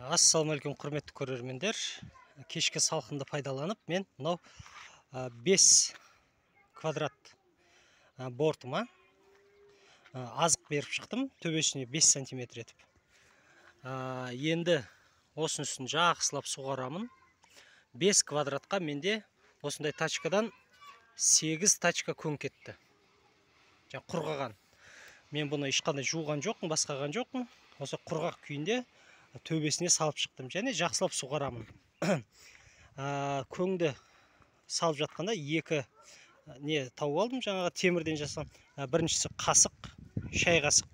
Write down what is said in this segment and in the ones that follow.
Ассалаумағалейкум, құрметті көрермендер. Кешкі салқынды пайдаланып, мен мынау 5 квадрат бортыма азық беріп шықтым, төбесіне 5 сантиметр етіп. Енді осын үстін жақсылап суғарамын. 5 квадратқа менде осындай тачкадан 8 тачка көң кетті. Құрғаған. Мен бұны ешқандай жуған жоқпын, басқаған жоқпын. Осы құрғақ күйінде төбесіне салып шықтым, және жақсылап суғарамын. Көңді салып жатқанда екі не тауып алдым, жаңағы темірден жасалған. Біріншісі қасық, шай қасық.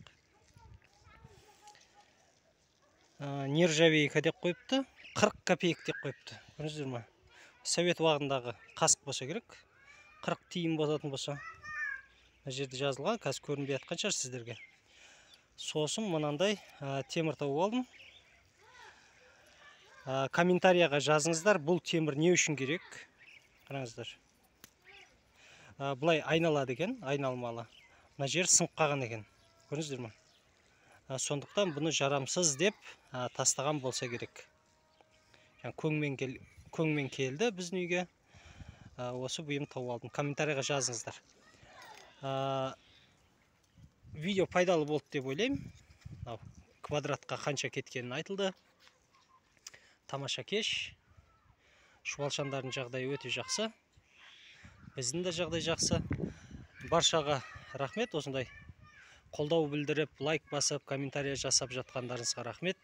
Нержавейка деп қойыпты, 40 копеек деп қойыпты. Көрдіңіздер ме? Совет уағындағы қасық болса керек, 40 тиын болатын болса. Мына жерде жазылған, қазір көрінбей жатқан шығар сіздерге. Сосын мынандай темір тауып алдым. Комментарияға жазыңыздар, бұл темір не үшін керек? Қараңыздар. Бұлай айналады екен, айналмалы. Мына жер сынып қалған екен. Көрдіңіздер ме? Сондықтан бұны жарамсыз деп тастаған болса керек. Көңмен келді біздің үйге. Осы бұйым тауып алдым. Комментарияға жазыңыздар. Видео пайдалы болды деп ойлаймын. Квадратқа қанша кеткенін айтылды. Тамаша кеш. Шуалшандардың жағдайы өте жақсы. Біздің де жағдай жақсы. Баршаға рахмет. Осындай қолдау білдіріп, лайк басып, комментария жасап жатқандарыңызға рахмет.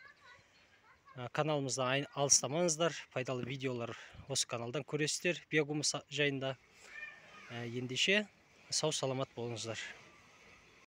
Каналымызда алыстамаңыздар. Пайдалы видеолар осы каналдан көресіздер. Биогумус жайында. Ендеше сау саламат болыңыздар.